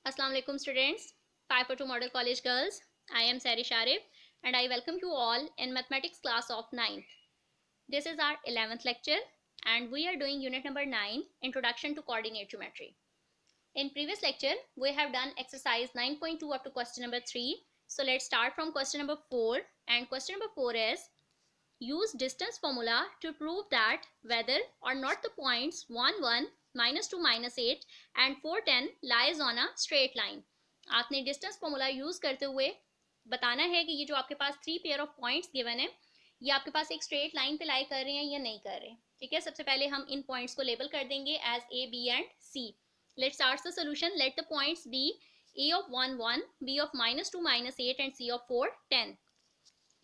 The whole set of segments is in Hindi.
Assalamu alaikum students, 542 Model College Girls. I am Sari Sharif and I welcome you all in mathematics class of 9th. This is our 11th lecture and we are doing unit number 9, Introduction to Coordinate Geometry. In previous lecture, we have done exercise 9.2 up to question number 3. So let's start from question number 4, and question number 4 is use distance formula to prove that whether or not the points 1, 1, -2, -8 and 4, 10 lies on a straight line. आपने डिस्टेंस फॉर्मूला यूज करते हुए बताना है कि ये जो आपके पास 3 पेयर ऑफ पॉइंट्स गिवन है ये आपके पास एक स्ट्रेट लाइन पे लाई कर रहे हैं या नहीं कर रहे. ठीक है, सबसे पहले हम इन पॉइंट्स को लेबल कर देंगे as A, B and C. Let's start the solution. Let the points be A of 1, 1, B of -2, -8 and C of 4, 10.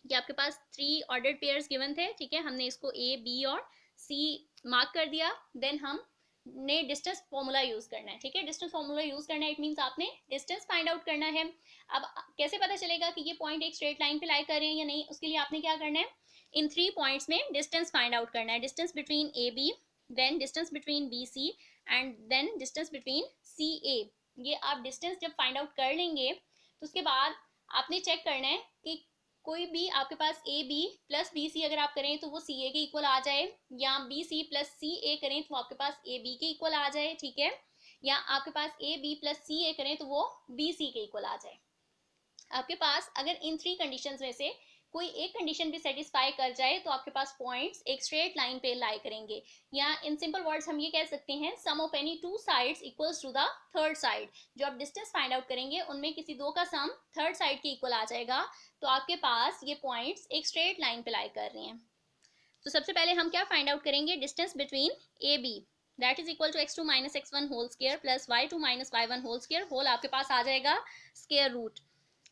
ये आपके पास 3 ऑर्डर्ड पेयर्स गिवन थे. ठीक है, हमने इसको ए, बी और सी मार्क कर दिया. देन हम ने डिस्टेंस फॉर्मूला यूज करना है. ठीक है, डिस्टेंस फॉर्मूला यूज करना है. इट मींस आपने डिस्टेंस फाइंड आउट करना है. अब कैसे पता चलेगा कि ये पॉइंट एक स्ट्रेट लाइन पे लाई कर रहे हैं या नहीं? उसके लिए आपने क्या करना है, इन 3 पॉइंट्स में डिस्टेंस फाइंड आउट करना है. Distance between A B, then distance between B C and then distance between C A. ये आप डिस्टेंस जब फाइंड आउट कर लेंगे तो उसके बाद आपने चेक करना है कि कोई भी आपके पास A B plus B C अगर आप करें तो वो सी ए के इक्वल आ जाए, या बी सी प्लस सी ए करें तो आपके पास ए बी के इक्वल आ जाए. ठीक है, या आपके पास ए बी प्लस सी ए करें तो वो बी सी के इक्वल आ जाए. आपके पास अगर इन 3 कंडीशंस में से कोई एक कंडीशन भी सेटिस्फाई कर जाए तो आपके पास पॉइंट्स एक स्ट्रेट लाइन पे लाई करेंगे. या इन सिंपल वर्ड्स हम ये कह सकते हैं sum of any 2 sides equals to the third side. जो आप डिस्टेंस फाइंड आउट करेंगे उनमें किसी दो का सम थर्ड साइड के इक्वल आ जाएगा. तो आपके पास ये पॉइंट्स एक स्ट्रेट लाइन पे लाई कर रहे हैं. तो सबसे पहले हम क्या फाइंड आउट करेंगे, distance between A B that is equal to x2 - x1 whole square plus y2 - y1 whole square. Whole आपके पास आ जाएगा स्क्वायर रूट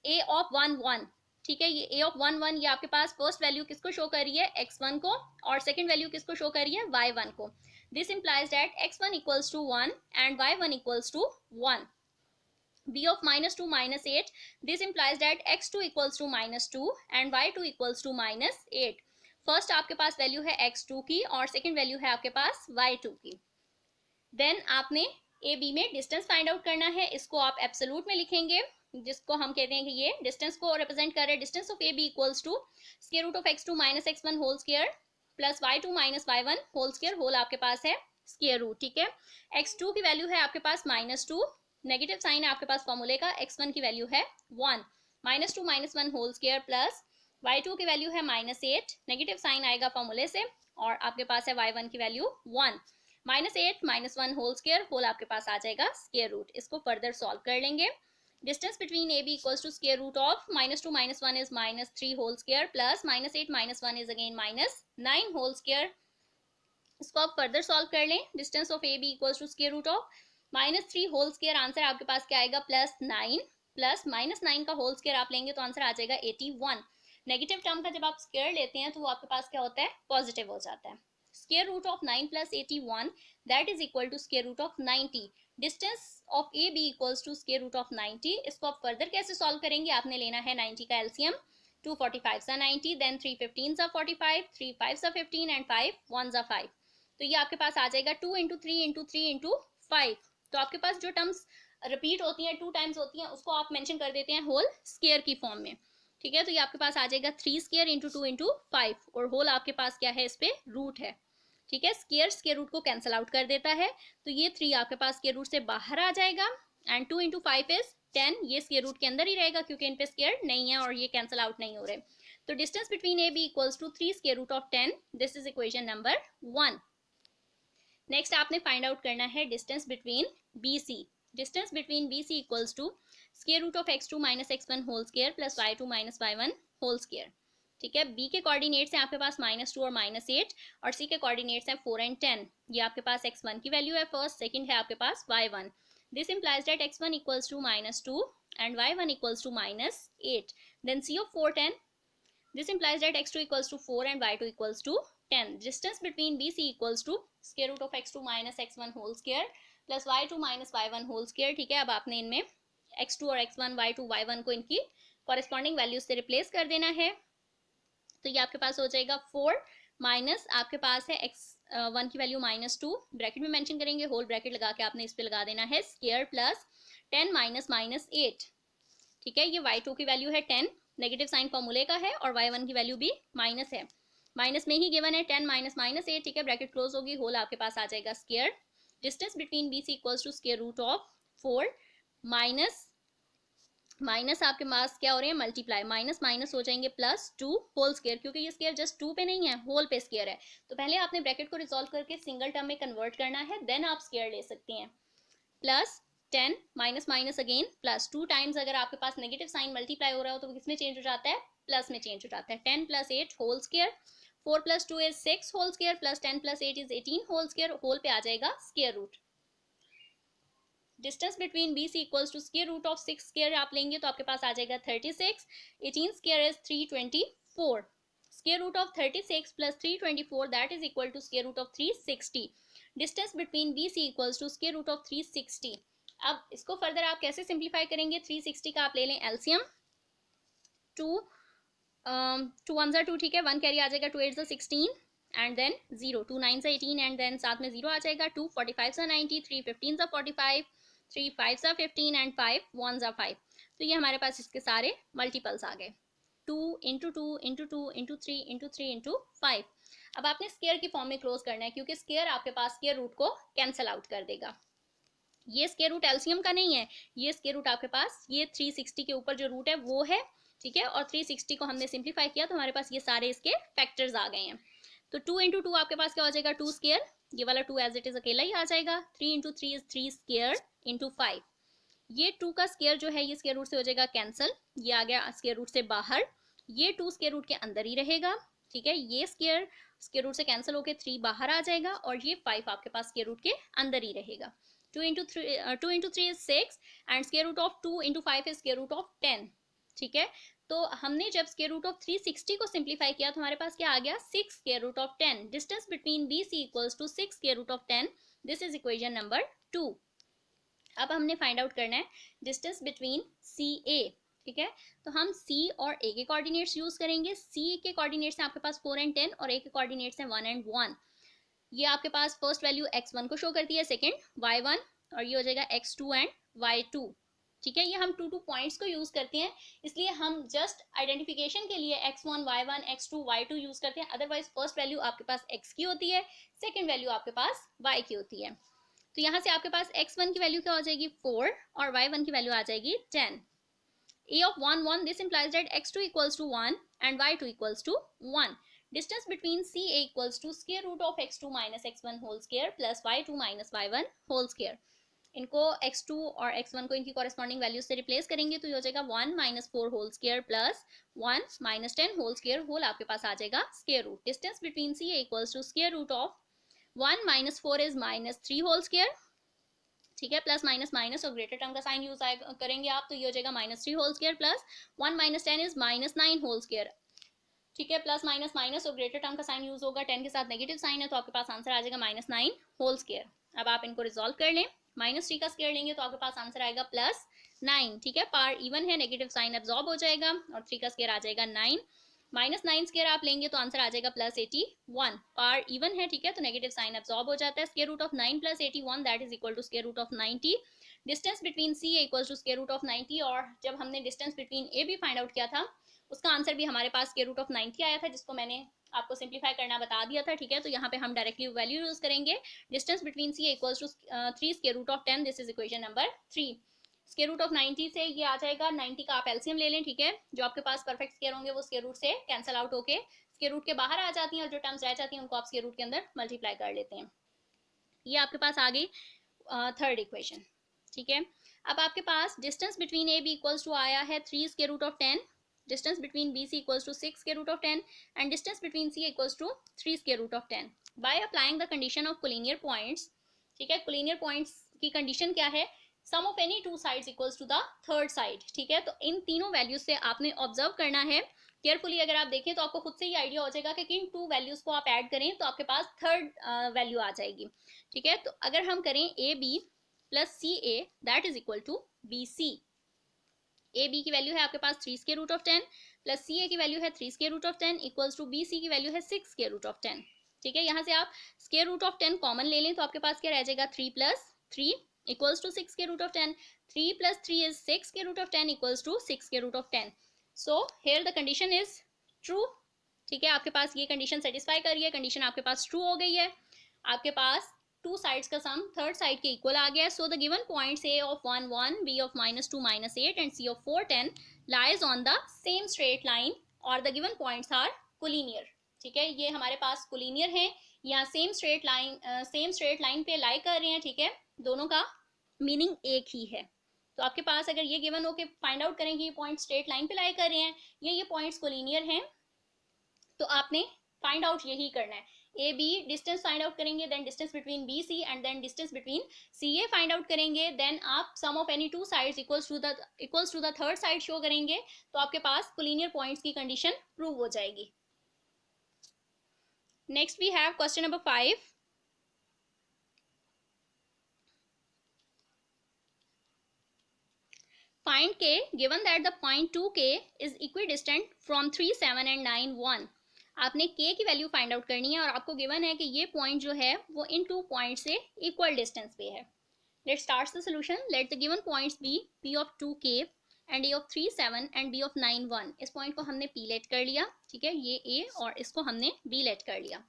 ए ऑफ 1, 1. ठीक है, ये ए ऑफ 1, 1 ये आपके पास फर्स्ट वैल्यू किसको शो कर रही है, x1 को, और सेकंड वैल्यू किसको शो कर रही है, y1 को. This implies that x1 equals to 1 and y1 equals to 1. b of -2 -8, this implies that x2 equals to -2 and y2 equals to -8. First आपके पास वैल्यू है x2 की और सेकंड वैल्यू है आपके पास y2 की. देन आपने ए बी में डिस्टेंस फाइंड आउट करना है. इसको आप एब्सोल्यूट में लिखेंगे, जिसको हम कहते हैं कि ये डिस्टेंस को रिप्रेजेंट कर रहे हैं. Distance of A B equals to square root of x2 - x1 whole square plus y2 - y1 whole square. Whole आपके पास है स्क्वायर रूट. ठीक है, x2 की वैल्यू है आपके पास -2, नेगेटिव साइन है आपके पास फॉर्मूले का. x1 की वैल्यू है 1, -2 - 1 होल स्क्वायर प्लस y2 की वैल्यू है -8, नेगेटिव साइन आएगा फॉर्मूले से, और आपके पास है y1 की वैल्यू 1, -8 - 1 होल स्क्वायर. होल आपके पास आ जाएगा स्क्वायर रूट. इसको फर्दर सॉल्व कर लेंगे. Distance between A B equals to square root of -2 - 1 is -3 whole square plus -8 - 1 is again -9 whole square. इसको आप फर्दर सॉल्व कर लें. Distance of A B equals to square root of -3 whole square. Answer आपके पास क्या आएगा, +9 प्लस -9 का होल स्क्वायर आप लेंगे तो आंसर आ जाएगा 81. नेगेटिव टर्म का जब आप स्क्वायर लेते हैं तो वो आपके पास क्या होता है, पॉजिटिव हो जाता है. Square root of 9 plus 81 that is equal to square root of 90. Distance of A B equals to square root of 90. इसको आप फर्दर कैसे सॉल्व करेंगे, आपने लेना है 90 का एलसीएम. 2 45 90, then 3 15 45, 3 5 15 and 5 1 5. तो ये आपके पास आ जाएगा 2 इंटू 3 इंटू 3 इंटू 5. तो आपके पास जो टर्म्स रिपीट होती हैं 2 टाइम्स होती हैं उसको आप मेंशन कर देते हैं होल स्क्वायर की फॉर्म में. ठीक है, तो ये आपके पास आ जाएगा 3 स्क्वायर इंटू 2 इंटू 5, और होल आपके पास क्या है, इस पे रूट है. ठीक है, स्क्वायर स्क्वायर रूट को कैंसिल आउट कर देता है, तो ये 3 आपके पास स्क्वायर रूट से बाहर आ जाएगा. एंड 2 इंटू 5 इज 10, ये स्क्वायर रूट के अंदर ही रहेगा क्योंकि इन पे स्क्वायर नहीं है और ये कैंसिल आउट नहीं हो रहे. तो distance between A B equals to 3 square root of 10. This is equation number 1. Next आपने फाइंड आउट करना है distance between B C. Distance between B C equals to square root of x2 - x1 whole square plus y2 - y1 whole square. ठीक है, बी के कोऑर्डिनेट्स हैं आपके पास -2 और -8, और सी के कोऑर्डिनेट्स हैं 4 एंड 10. ये आपके पास x1 की वैल्यू है फर्स्ट, सेकंड है आपके पास y1. This implies that x1 equals to -2 and y1 equals to -8. Then c of 4 10. This implies that x2 equals to 4 and y2 equals to 10. Distance between BC equals to square root of x2 minus x1 whole square plus y2 minus y1 whole square. ठीक है, अब आपने इनमें x2 और x1 y2 y1 को इनकी कॉरेस्पॉन्डिंग वैल्यूज से रिप्लेस कर देना है. तो ये आपके पास हो जाएगा 4 माइनस आपके पास है x1 की वैल्यू -2, ब्रैकेट में मेंशन करेंगे, होल ब्रैकेट लगा के आपने इस पे लगा देना है स्क्वायर प्लस 10 माइनस माइनस 8, ठीक है। ये y2 की वैल्यू है 10, नेगेटिव साइन फॉर्मूले का है, और y1 की वैल्यू भी माइनस है, माइनस में ही गिवन है 10 माइनस माइनस 8, ठीक है। ब्रैकेट क्लोज होगी, होल आपके पास आ जाएगा square. Distance between B C equals to square root of 4 minus minus आपके पास क्या हो रहे हैं, मल्टीप्लाई, माइनस माइनस हो जाएंगे प्लस 2 होल स्क्वायर, क्योंकि ये स्क्वायर जस्ट 2 पे नहीं है, होल पे स्क्वायर है। तो पहले आपने ब्रैकेट को रिजॉल्व करके सिंगल टर्म में कन्वर्ट करना है, देन आप स्क्वायर ले सकते हैं। Plus 10 minus minus again plus 2 times, अगर आपके पास नेगेटिव साइन मल्टीप्लाई हो रहा हो तो किसमें चेंज हो जाता है, प्लस में चेंज हो जाता है। 10 plus 8 whole square, 4 plus 2 is 6 whole square, plus 10 plus 8 is 18 whole square, whole पे आ जाएगा square root. Distance between B C equals to square root of 6 square आप लेंगे तो आपके पास आ जाएगा 36, 18 square is 324, square root of 36 plus 324 that is equal to square root of 360। Distance between B C equals to square root of 360। अब इसको फर्दर आप कैसे सिंप्लीफाई करेंगे, 360 का आप ले लें एलसीएम, 2 2 1 2, ठीक है, 1 कैरी आ जाएगा, 2 8 16 एंड देन 0, 2 9 18 एंड देन साथ में 0 आ जाएगा, 2 45 90, 3 15 45, 3 5 15 एंड 5 1 5। तो ये हमारे पास इसके सारे मल्टीपल्स आ गए, 2 into 2 into 2 into 3 into 3 into 5। अब आपने स्क्वायर की फॉर्म में क्लोज करना है, क्योंकि स्क्वायर आपके पास स्क्वायर रूट को कैंसिल आउट कर देगा। ये स्क्वायर रूट एलसीएम का नहीं है, ये स्क्वायर रूट आपके पास ये 360 के ऊपर जो रूट है वो है, ठीक है। और 360 को हमने सिंप्लीफाई किया तो हमारे पास ये सारे इसके फैक्टर्स आ गए हैं। तो 2 इंटू 2 आपके पास क्या हो जाएगा, 2 स्क्वायर, ये वाला 2 एज इट इज अकेला ही आ जाएगा, 3 इंटू 3 इज 3 स्क्वायर इंटू 5। ये 2 का स्क्वायर जो है ये स्क्वायर रूट से हो जाएगा कैंसिल, ये आ गया स्क्वायर रूट से बाहर, ये 2 स्क्वायर रूट के अंदर ही रहेगा, ठीक है। ये स्क्वायर स्क्वायर रूट से कैंसिल होकर 3 बाहर आ जाएगा, और ये 5 आपके पास स्क्वायर रूट के अंदर ही रहेगा। 2 into 3 is 6 and square root of 2 into 5 is square root of 10, ठीक है। तो हमने जब स्क्वायर रूट ऑफ 360 को सिंप्लीफाई किया तो हमारे पास क्या आ गया, 6 square root of 10। Distance between B C equals to 6 square root of 10, this is equation number 2। अब हमने फाइंड आउट करना है डिस्टेंस बिटवीन सी ए, ठीक है। तो हम सी और ए के कोऑर्डिनेट्स यूज करेंगे। सी के कोऑर्डिनेट्स हैं आपके पास 4 एंड 10, और ए के कोऑर्डिनेट्स हैं 1 एंड 1। ये आपके पास फर्स्ट वैल्यू x1 को शो करती है, सेकंड y1, और ये हो जाएगा x2 एंड y2, ठीक है। ये हम 2 पॉइंट्स को यूज करते हैं, इसलिए हम जस्ट आइडेंटिफिकेशन के लिए x1 y1 x2 y2 use करते हैं। अदरवाइज फर्स्ट वैल्यू आपके पास x की होती है, सेकंड वैल्यू आपके पास y की होती है। तो यहाँ से आपके पास x1 की वैल्यू क्या हो जाएगी 4, और y1 की वैल्यू आ जाएगी 10। a of 1 1, this implies that x2 equals to 1 and y2 equals to 1. Distance between CA equals to square root of x2 minus x1 whole square plus y2 minus y1 whole square. इनको x2 और x1 को इनकी कॉरेस्पॉन्डिंग वैल्यू से रिप्लेस करेंगे तो ये हो जाएगा 1 minus 4 whole square plus 1 minus 10 whole square, whole आपके पास आ जाएगा square root. Distance between CA equals to square root of 1 minus 4 is minus 3 whole square, ठीक है, प्लस माइनस माइनस और ग्रेटर टर्म का साइन यूज करेंगे आप, तो ये हो जाएगा minus 3 whole square plus 1 minus 10 is minus 9 whole square, ठीक है। प्लस माइनस माइनस और ग्रेटर टर्म का साइन यूज होगा, 10 के साथ नेगेटिव साइन है तो आपके पास आंसर आ जाएगा माइनस 9 होल स्क्वायर। अब आप इनको रिजॉल्व कर लें, माइनस 3 का स्क्वायर लेंगे तो आपके पास आंसर आएगा प्लस 9, ठीक है। पार इवन है, नेगेटिव साइन एब्जॉर्ब हो जाएगा, और 3 का स्क्वायर आ जाएगा 9, माइनस 9 स्क्वायर आप लेंगे तो आंसर आ जाएगा प्लस 81, पार इवन है, ठीक है, तो नेगेटिव साइन एब्जॉर्ब हो जाता है। Square root of 9 plus 81 that is equal to square root of 90। Distance between C equal to square root of 90, और जब हमने डिस्टेंस बिटवीन ए भी फाइंड आउट किया था उसका आंसर भी हमारे पास स्क्वायर रूट ऑफ 90 आया था, जिसको मैंने आपको सिंप्लीफाई करना बता दिया था, ठीक है। तो यहाँ पे हम डायरेक्टली वैल्यू यूज करेंगे, distance between C equals to 3 square root of 10, this is equation number 3। Square root of 90 से ये आ जाएगा, 90 का आप एलसीएम ले लें, ठीक है। जो आपके पास परफेक्ट स्क्वायर होंगे वो स्क्वायर रूट से कैंसिल आउट होके स्क्वायर रूट के बाहर आ जाती हैं, और जो टर्म्स रह जाती हैं उनको आप स्क्वायर रूट के अंदर मल्टीप्लाई कर लेते हैं। ये आपके पास आ गई थर्ड इक्वेशन, ठीक है। अब आपके पास distance between A B equals to आया है 3 square root of 10, distance between B C equals to 6 square root of 10 and distance between C equals to 3 square root of 10। By applying the condition of collinear points, ठीक है, कोलिनियर पॉइंट्स की कंडीशन क्या है, sum of any two sides equals to the third side, ठीक है। तो इन तीनों वैल्यूज से आपने ऑब्जर्व करना है केयरफुली। अगर आप देखें तो आपको खुद से ही आइडिया हो जाएगा कि किन टू वैल्यूज को आप ऐड करें तो आपके पास थर्ड वैल्यू आ जाएगी, ठीक है। तो अगर हम करें A B plus C A that is equal to B C, A B की वैल्यू है आपके पास 3 square root of 10 plus C A की वैल्यू है 3 square root of 10 equals to B C की वैल्यू है 6 स्क्वायर रूट ऑफ 10, ठीक है। यहाँ से आप स्क्वायर रूट ऑफ 10 कॉमन ले लें तो आपके पास क्या रह जाएगा 3 प्लस 3 equals to 6 के रूट ऑफ 10. 3 plus 3 is 6 के रूट ऑफ 10 equals to 6 के root of 10. So here the condition is true. ठीक है, आपके पास ये कंडीशन सेटिस्फाई कर रही है, कंडीशन आपके पास ट्रू हो गई है. आपके पास टू साइड्स का सम थर्ड साइड के इक्वल आ गया है. So the given points a of 1 1, b of -2 -8 and c of 4 10 lies on the same straight line और the given points are collinear. ठीक है, ये हमारे पास कोलिनियर है, यहाँ सेम स्ट्रेट लाइन पे लाई कर रहे हैं. ठीक है, दोनों का मीनिंग एक ही है. तो आपके पास अगर ये गिवन हो के फाइंड आउट करें कि ये पॉइंट स्ट्रेट लाइन पे लाई कर रहे हैं या ये पॉइंट्स कोलिनियर हैं, तो आपने फाइंड आउट यही करना है. A B distance find out करेंगे, then distance between B C and then distance between C A find out करेंगे. देन आप sum of any two sides equals to the third side show करेंगे, तो आपके पास कोलिनियर पॉइंट्स की कंडीशन प्रूव हो जाएगी. Next we have question number 5. Find k given that the point 2k is equidistant from 3 7 and 9 1. आपने k की वैल्यू फाइंड आउट करनी है और आपको गिवन है कि ये पॉइंट जो है वो इन टू पॉइंट से इक्वल डिस्टेंस पे है. Let's start the solution. Let the given points be p of 2k and a of 3 7 and b of 9 1. इस पॉइंट को हमने p लेट कर लिया. ठीक है, ये a और इसको हमने b लेट कर लिया.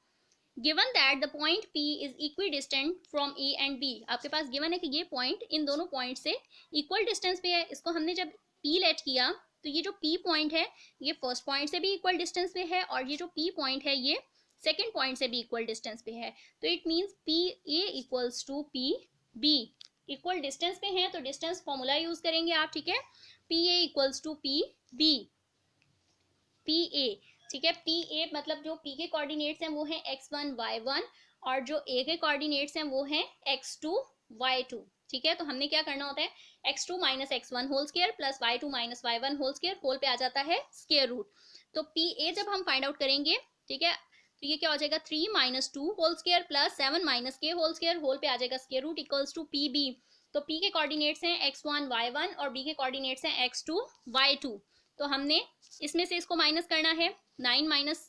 Given that the point P is equidistant from A and B. आपके पास गिवन है कि ये पॉइंट इन दोनों पॉइंट से इक्वल डिस्टेंस पे है. इसको हमने जब P लेट किया तो ये जो P पॉइंट है ये फर्स्ट पॉइंट से भी इक्वल डिस्टेंस पे है और ये जो P पॉइंट है ये सेकेंड पॉइंट से भी इक्वल डिस्टेंस पे है. तो it means PA equals to PB. Equal distance पे है तो डिस्टेंस फॉर्मूला यूज करेंगे आप. ठीक है, PA equals to PB. PA, ठीक है, पी ए मतलब जो पी के कोऑर्डिनेट्स हैं वो हैं x1 y1 और जो ए के कोऑर्डिनेट्स हैं वो हैं x2 y2. ठीक है, तो हमने क्या करना होता है, x2 minus x1 whole square plus y2 minus y1 whole square whole पे आ जाता है स्क्वायर रूट. तो पी ए जब हम फाइंड आउट करेंगे, ठीक है, तो ये क्या हो जाएगा 3 minus 2 whole square plus 7 minus के होल स्क्वायर होल पे आ जाएगा square root equals to P B. तो पी के कोऑर्डिनेट्स हैं x1 y1 और बी के कोऑर्डिनेट्स हैं x2 y2. तो हमने इसमें से इसको माइनस करना है. 9 minus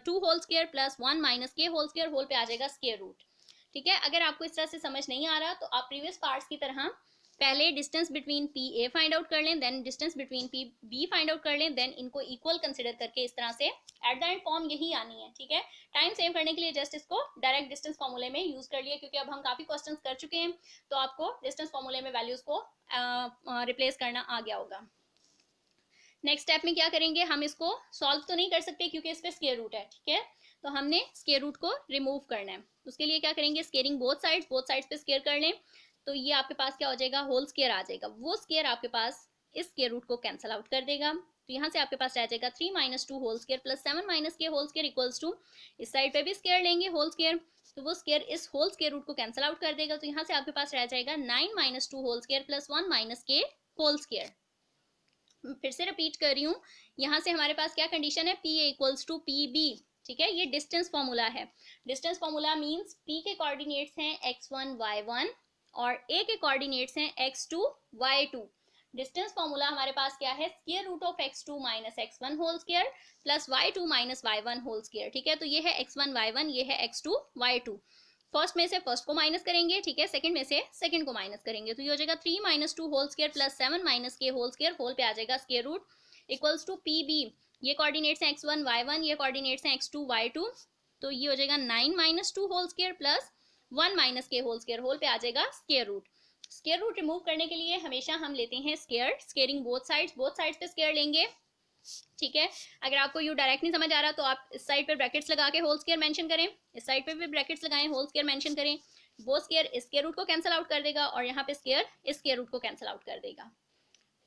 2 whole square plus 1 minus के होल स्क्वायर होल पे आ जाएगा स्क्वायर रूट. ठीक है, अगर आपको इस तरह से समझ नहीं आ रहा तो आप प्रीवियस पार्ट्स की तरह पहले distance between P A find out कर लें, then distance between P B find out कर लें, देन इनको इक्वल कंसिडर करके इस तरह से एट द एंड फॉर्म यही आनी है. ठीक है, टाइम सेव करने के लिए जस्ट इसको डायरेक्ट डिस्टेंस फॉर्मूले में यूज कर लिया क्योंकि अब हम काफी क्वेश्चंस कर चुके हैं तो आपको डिस्टेंस फॉर्मूले में वैल्यूज को रिप्लेस करना आ गया होगा. नेक्स्ट स्टेप में क्या करेंगे, हम इसको सॉल्व तो नहीं कर सकते क्योंकि इस पे स्क्वायर रूट है. ठीक है, तो हमने स्क्वायर रूट को रिमूव करना है. उसके लिए क्या करेंगे, स्क्वेयरिंग बोथ साइड्स पे स्क्वायर कर लें. तो ये आपके पास क्या हो जाएगा, होल स्क्वायर आ जाएगा. वो स्क्वायर आपके पास इस स्क्वायर रूट को कैंसिल आउट कर देगा. तो यहाँ से आपके पास रह जाएगा 3 minus 2 whole square plus 7 minus के होल स्क्वायर इक्वल्स टू, इस साइड पे भी स्क्वायर लेंगे होल स्क्वायर, तो वो स्क्वायर इस होल स्क्वायर रूट को कैंसिल आउट कर देगा. तो यहाँ से आपके पास रह जाएगा 9 minus 2 whole square plus 1 minus के होल स्क्वायर. फिर से रिपीट कर रही हूँ, यहाँ से हमारे पास क्या कंडीशन है, P A equals to P B. ठीक है, ये डिस्टेंस फॉर्मूला है. डिस्टेंस फॉर्मूला मींस पी के कोऑर्डिनेट्स हैं x1 y1 और ए के कोऑर्डिनेट्स हैं x2 y2. डिस्टेंस फॉर्मूला हमारे पास क्या है, square root of x2 minus x1 whole square plus y2 minus y1 whole square. ठीक है, तो ये है x1 y1, ये है x2 y2. फर्स्ट में से फर्स्ट को माइनस करेंगे, ठीक है, सेकंड में से सेकंड को माइनस करेंगे. तो ये हो जाएगा 3 minus 2 whole square plus 7 minus के होल स्क्वायर होल पे आ जाएगा square root equals to P B. ये कोऑर्डिनेट्स हैं x1 y1, ये कोऑर्डिनेट्स हैं x2 y2. तो ये हो जाएगा 9 minus 2 whole square plus 1 minus के होल स्क्वायर होल पे आ जाएगा square root. Square root remove करने के लिए हमेशा हम लेते हैं स्क्वायर. स्क्वेयरिंग बोथ साइड्स पे स्क्वायर लेंगे. ठीक है, अगर आपको यू डायरेक्ट नहीं समझ आ रहा तो आप इस साइड पे ब्रैकेट्स लगा के होल स्क्वायर मेंशन करें, इस साइड पे भी ब्रैकेट्स लगाएं, होल स्क्वायर मेंशन करें. वो स्क्वायर इस स्क्वायर रूट को कैंसिल आउट कर देगा और यहाँ पे स्क्वायर इस स्क्वायर रूट को कैंसिल आउट कर देगा.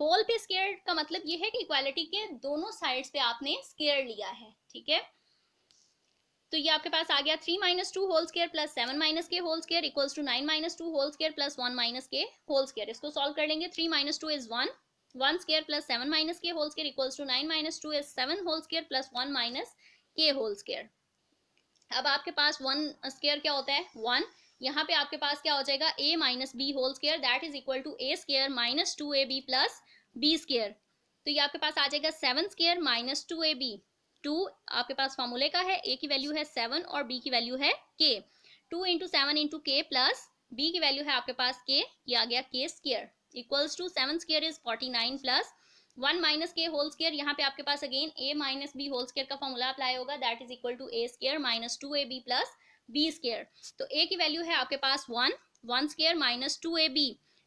होल पे स्क्वायर का मतलब ये है कि इक्वालिटी के दोनों साइड्स पे आपने स्क्वायर लिया है. ठीक है, तो ये आपके पास आ गया 3 minus 2 whole square plus 7 minus के whole square equals to 9 minus 2 whole square plus 1 minus के होल स्क्वायर. इसको सॉल्व कर लेंगे. 3 minus 2 is 1 square plus 7 minus के whole square equals to 9 minus 2 is 7 whole square plus 1 minus के होल स्क्वायर. अब आपके पास 1 स्क्वायर क्या होता है 1. यहाँ पे आपके पास क्या हो जाएगा a minus B whole square that is equal to a square minus 2ab plus b square. तो ये आपके पास आ जाएगा 7 स्क्वायर माइनस 2ab. 2 आपके पास फॉर्मूले का है, a की वैल्यू है 7 और b की वैल्यू है k. 2 into 7 into k plus b की वैल्यू है आपके पास k, ये आ गया k square equals to 7 square is 49 plus 1 minus के होल स्क्वायर, यहाँ पे आपके पास again a minus B whole square का फॉर्मूला अप्लाई होगा, that is equal to a square minus 2ab plus b square. तो a की वैल्यू है आपके पास 1 square minus 2ab,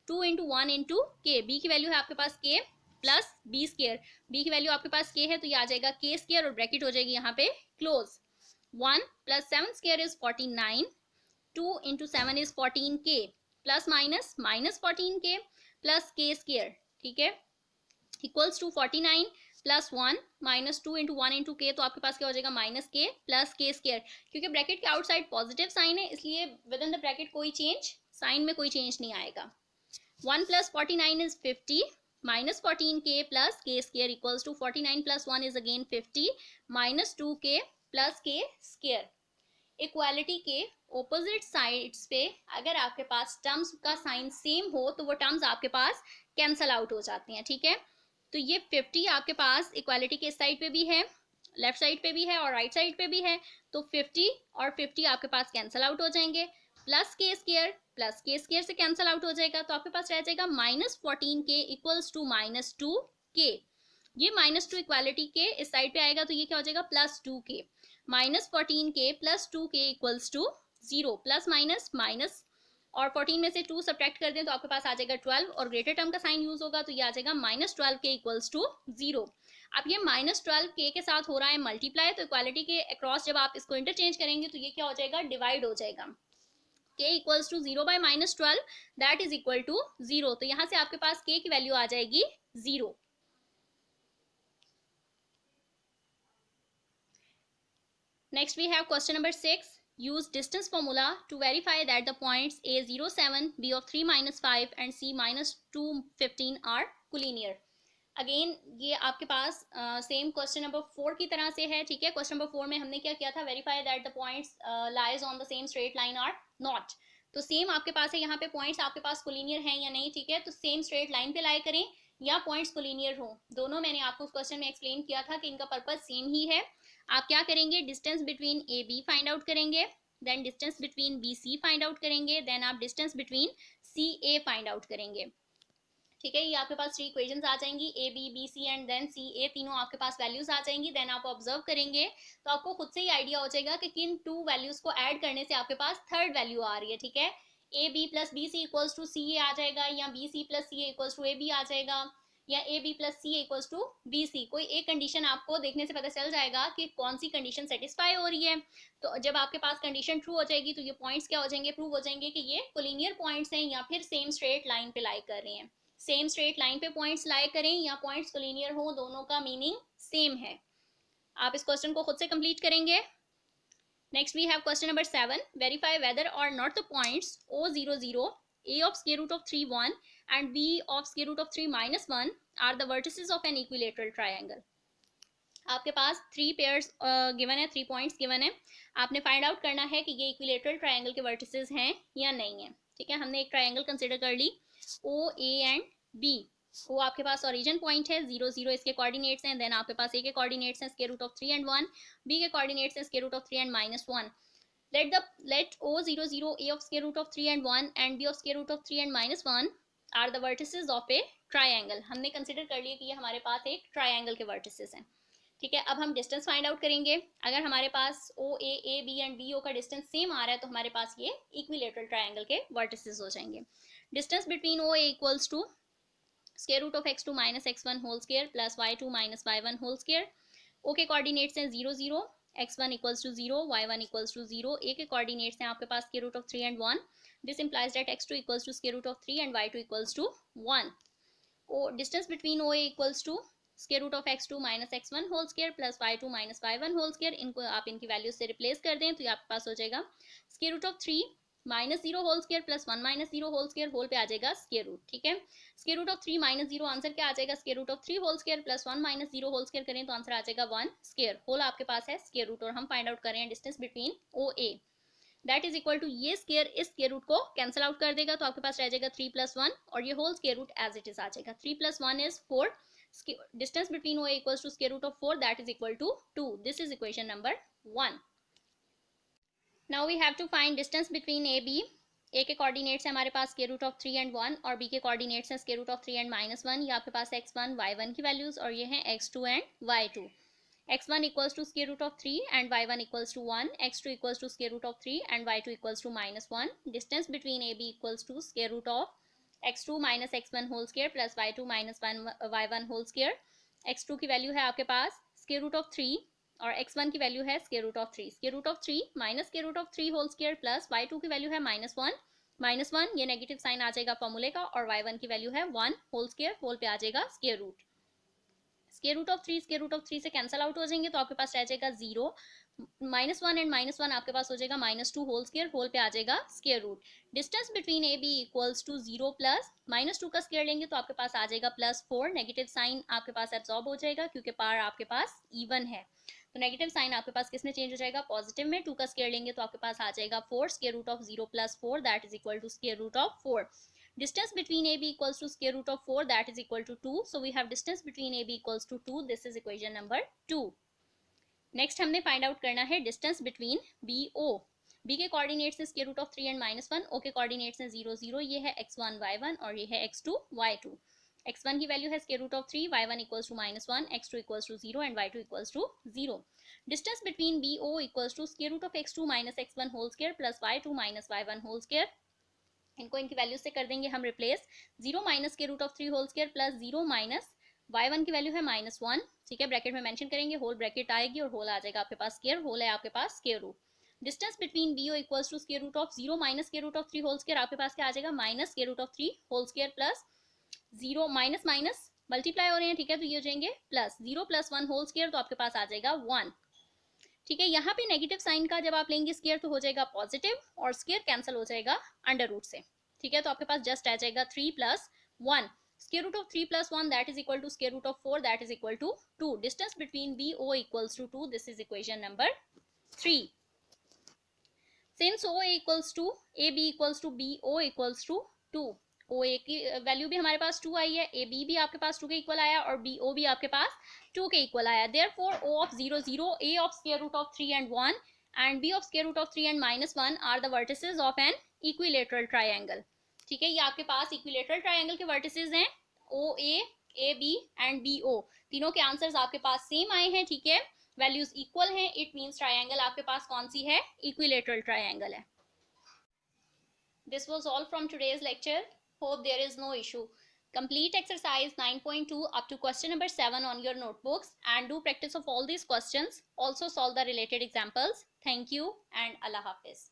2 into 1 into के, b की वैल्यू है आपके पास k plus b square, b की वैल्यू आपके पास k है तो ये आ जाएगा k स्क्वायर और ब्रैकेट हो जाएगी यहाँ पे close. 1 plus 7 square is 49, 2 into 7 is 14k plus minus minus 14k plus k square, ठीक है, equals to 49 plus 1 minus 2 into 1 into K, तो आपके पास क्या हो जाएगा माइनस के प्लस के स्क्वायर, क्योंकि ब्रैकेट के आउटसाइड पॉजिटिव साइन है इसलिए विद इन द ब्रैकेट कोई चेंज, साइन में कोई चेंज नहीं आएगा। 1 plus 49 is 50 minus 14k plus k square equals to 49 plus 1 is again 50 minus 2k plus k square. Equality के ऑपोजिट साइड्स पे अगर आपके पास टर्म्स का साइन सेम हो तो वो टर्म्स आपके पास कैंसल आउट हो जाती हैं, ठीक है। तो ये 50 आपके पास इक्वालिटी के इस साइड पे भी है, लेफ्ट साइड पे भी है और राइट साइड पे भी है, तो 50 और 50 आपके पास कैंसल आउट हो जाएंगे, प्लस के स्क्वायर से कैंसल आउट हो जाएगा, तो आपके पास रह जाएगा minus 14k equals to minus 2k। ये माइनस 2 इक्वालिटी के इस साइड पे आएगा तो ये क्या हो जाएगा plus 2k, minus 14k plus 2k equals to 0, plus minus minus और 14 में से 2 सब्ट्रैक्ट कर दें तो आपके पास आ जाएगा 12 और ग्रेटर टर्म का साइन यूज होगा तो ये आ जाएगा माइनस 12k इक्वल्स टू 0। अब ये माइनस 12k के साथ हो रहा है मल्टीप्लाई, तो इक्वालिटी के अक्रॉस जब आप इसको इंटरचेंज करेंगे तो ये क्या हो जाएगा डिवाइड हो जाएगा, k equals to 0 by minus 12 that is equal to 0, तो यहाँ से आपके पास k की वैल्यू आ जाएगी 0। Next we have question number 6. Use distance formula to verify that the points A07, B of 3 minus 5 and C minus 2 15 are collinear. Again ये आपके पास सेम क्वेश्चन नंबर 4 की तरह से है, ठीक है। क्वेश्चन नंबर 4 में हमने क्या किया था, verify that the points lies on the same straight line or not, तो सेम आपके पास है यहाँ पे पॉइंट्स आपके पास कोलिनियर हैं या नहीं, ठीक है। तो सेम स्ट्रेट लाइन पे लाई करें या पॉइंट्स कोलिनियर हो, दोनों मैंने आपको उस क्वेश्चन में एक्सप्लेन किया था कि इनका पर्पज सेम ही है। आप क्या करेंगे, distance between A B find out करेंगे, then distance between B C find out करेंगे, देन आप distance between C A find out करेंगे, ठीक है। ये आपके पास 3 इक्वेशंस आ जाएंगी, A B B C and then C A, तीनों आपके पास वैल्यूज आ जाएंगी। देन आप ऑब्जर्व करेंगे तो आपको खुद से ही आइडिया हो जाएगा कि किन 2 वैल्यूज को ऐड करने से आपके पास थर्ड वैल्यू आ रही है, ठीक है। A B plus B C equals to C A आ जाएगा, या B C plus C A equals to A B आ जाएगा, या A B plus C equals to B C. कोई एक कंडीशन आपको देखने से पता चल जाएगा कि कौन सी कंडीशन सेटिस्फाई हो रही है। तो जब आपके पास कंडीशन ट्रू हो जाएगी तो ये पॉइंट्स क्या हो जाएंगे, प्रूव हो जाएंगे कि ये कोलिनियर पॉइंट्स हैं या फिर सेम स्ट्रेट लाइन पे लाई कर रहे हैं। सेम स्ट्रेट लाइन पे पॉइंट्स लाई करें या पॉइंट्स कोलिनियर हो, दोनों का मीनिंग सेम है। आप इस क्वेश्चन को खुद से कंप्लीट करेंगे। Next we have question number 7, verify whether और not the points O00, A of square root of 3 1 and B of square root of 3 minus 1 are the vertices of an equilateral triangle. आपके पास 3 पेयर्स गिवन है, 3 पॉइंट्स गिवन है, आपने फाइंड आउट करना है कि ये इक्विलेटरल ट्रायंगल के वर्टिसेस हैं या नहीं है, ठीक है। हमने एक ट्रायंगल कंसिडर कर ली O A एंड B, वो आपके पास ओरिजिन पॉइंट है 0 0, इसके कोऑर्डिनेट्स हैं, देन आपके पास A के कोऑर्डिनेट्स हैं square root of 3 and 1, B के कोऑर्डिनेट्स हैं square root of 3 and minus 1। let O00, A of square root of 3 and 1 and B of square root of 3 and minus 1 are the vertices of a triangle. हमने कंसिडर कर लिया कि ये हमारे पास एक ट्रायंगल के वर्टिसेस हैं, ठीक है। अब हम डिस्टेंस फाइंड आउट करेंगे। अगर हमारे पास O A B and B O का डिस्टेंस सेम आ रहा है तो हमारे पास ये इक्विलेटरल ट्रायंगल के वर्टिसेस हो जाएंगे। Distance between O A equals to square root of x2 minus x1 whole square plus y2 minus y1 whole square. O के कोऑर्डिनेट्स हैं 0 0, x1 equals to 0, y1 equals to 0। A के कोऑर्डिनेट्स हैं आपके पास square root of 3 and 1, this implies that x2 equals to square root of 3 and y2 equals to 1। O distance between O A equals to square root of x2 minus x1 whole square plus y2 minus y1 whole square. इनको आप इनकी वैल्यू से रिप्लेस कर दें तो ये आपके पास हो जाएगा square root of 3 minus 0 whole square plus 1 minus 0 whole square, whole पे आ जाएगा स्क्वायर रूट, ठीक है। Square root of 3 minus 0 answer क्या आ जाएगा, square root of 3 whole square plus 1 minus 0 whole square करें तो आंसर आ जाएगा 1 स्क्वायर, होल आपके पास है स्क्वायर रूट, और हम फाइंड आउट कर रहे हैं distance between O A, that is equal to ये स्क्वायर इस स्क्वायर रूट को कैंसिल आउट कर देगा तो आपके पास रह जाएगा 3 प्लस 1 और ये whole square root as it is आ जाएगा। 3 plus 1 is 4, distance between OA equals to square root of 4, that is equal to 2. This is equation number 1. Now we have to find distance between AB ए के कोऑर्डिनेट्स है हमारे पास स्क्वायर रूट ऑफ 3 एंड 1 और बी के कोऑर्डिनेट्स हैं स्क्वायर रूट ऑफ 3 एंड -1। ये आपके पास x1 y1 की वैल्यूज और ये हैं x2 and y2। x1 equals to square root of 3 and y1 equals to 1, x2 equals to square root of 3 and y2 equals to -1. Distance between AB equals to square root of x2 minus x1 whole square plus y2 minus 1 y1 whole square। x2 की वैल्यू है आपके पास square root of 3 और x1 की वैल्यू है square root of 3। square root of 3 minus square root of 3 whole square plus y2 की वैल्यू है -1 ये नेगेटिव साइन आ जाएगा फॉर्मूले का और y1 की वैल्यू है 1 होल स्क्वायर, होल पे आ जाएगा square root. Square root of 3 से कैंसिल आउट हो जाएंगे तो आपके पास रह जाएगा 0, -1 एंड -1 आपके पास हो जाएगा -2 होल स्क्वायर, होल पे आ जाएगा square root. Distance between A B equals to 0 plus -2 का स्क्वायर लेंगे तो आपके पास आ जाएगा +4। नेगेटिव साइन आपके पास एब्जॉर्ब हो जाएगा क्योंकि पार आपके पास इवन है, तो नेगेटिव साइन आपके पास किसमें चेंज हो जाएगा, पॉजिटिव में। 2 का स्क्वायर लेंगे तो आपके पास आ जाएगा 4। Square root of 0 + 4 that is equal to square root of 4। Distance between AB equals to square root of 4 that is equal to 2. So we have distance between AB equals to 2. This is equation number 2. Next हमने find out करना है distance between BO. B के coordinates हैं square root of 3 and -1. O के coordinates हैं 0 0। ये है x1 y1 और ये है x2 y2। x1 की वैल्यू है square root of 3, y1 equals to -1, x2 equals to 0 and y2 equals to 0. Distance between BO equals to square root of x2 minus x1 whole square plus y2 minus y1 whole square. इनको इनकी वैल्यू से कर देंगे हम रिप्लेस। 0 माइनस के root of 3 whole square plus 0 minus y1 की वैल्यू है -1, ठीक है, ब्रैकेट में मेंशन करेंगे, होल ब्रैकेट आएगी और होल आ जाएगा आपके पास स्क्वायर, होल है आपके पास square root. Distance between BO equals to square root of 0 minus square root of 3 whole square, आपके पास क्या आ जाएगा, minus square root of 3 whole square plus 0 minus minus multiply हो रहे हैं, ठीक है, तो ये हो जाएंगे प्लस 0 + 1 होल स्क्वायर, तो आपके पास आ जाएगा 1। ठीक है, यहाँ पे नेगेटिव साइन का जब आप लेंगे स्क्वायर तो हो जाएगा पॉजिटिव और स्क्वायर कैंसिल हो जाएगा अंडर रूट से। ठीक है, तो आपके पास जस्ट आ जाएगा 3 + 1। Square root of 3 + 1 that is equal to square root of 4 that is equal to 2। Distance between BO equals to 2। This is equation number 3। Since OA equals to AB equals to BO equals to 2, OA की वैल्यू भी हमारे पास 2 आई है, AB भी आपके पास 2 के इक्वल आया और BO भी आपके पास 2 के इक्वल आया। Therefore O of 0 0, A of square root of 3 and 1 and B of square root of 3 and -1 are the vertices of an equilateral triangle। ठीक है, ये आपके पास इक्विलेटरल ट्रायंगल के वर्टिसेस हैं OA, AB एंड BO। तीनों के आंसर्स आपके पास सेम आए हैं, ठीक है, वैल्यूज इक्वल हैं, इट मींस ट्रायंगल आपके पास कौन सी है, इक्विलेटरल ट्रायंगल है। This was all from today's lecture, hope there is no issue. Complete exercise 9.2 up to question number 7 on your notebooks and do practice of all these questions. Also solve the related examples. Thank you and Allah Hafiz.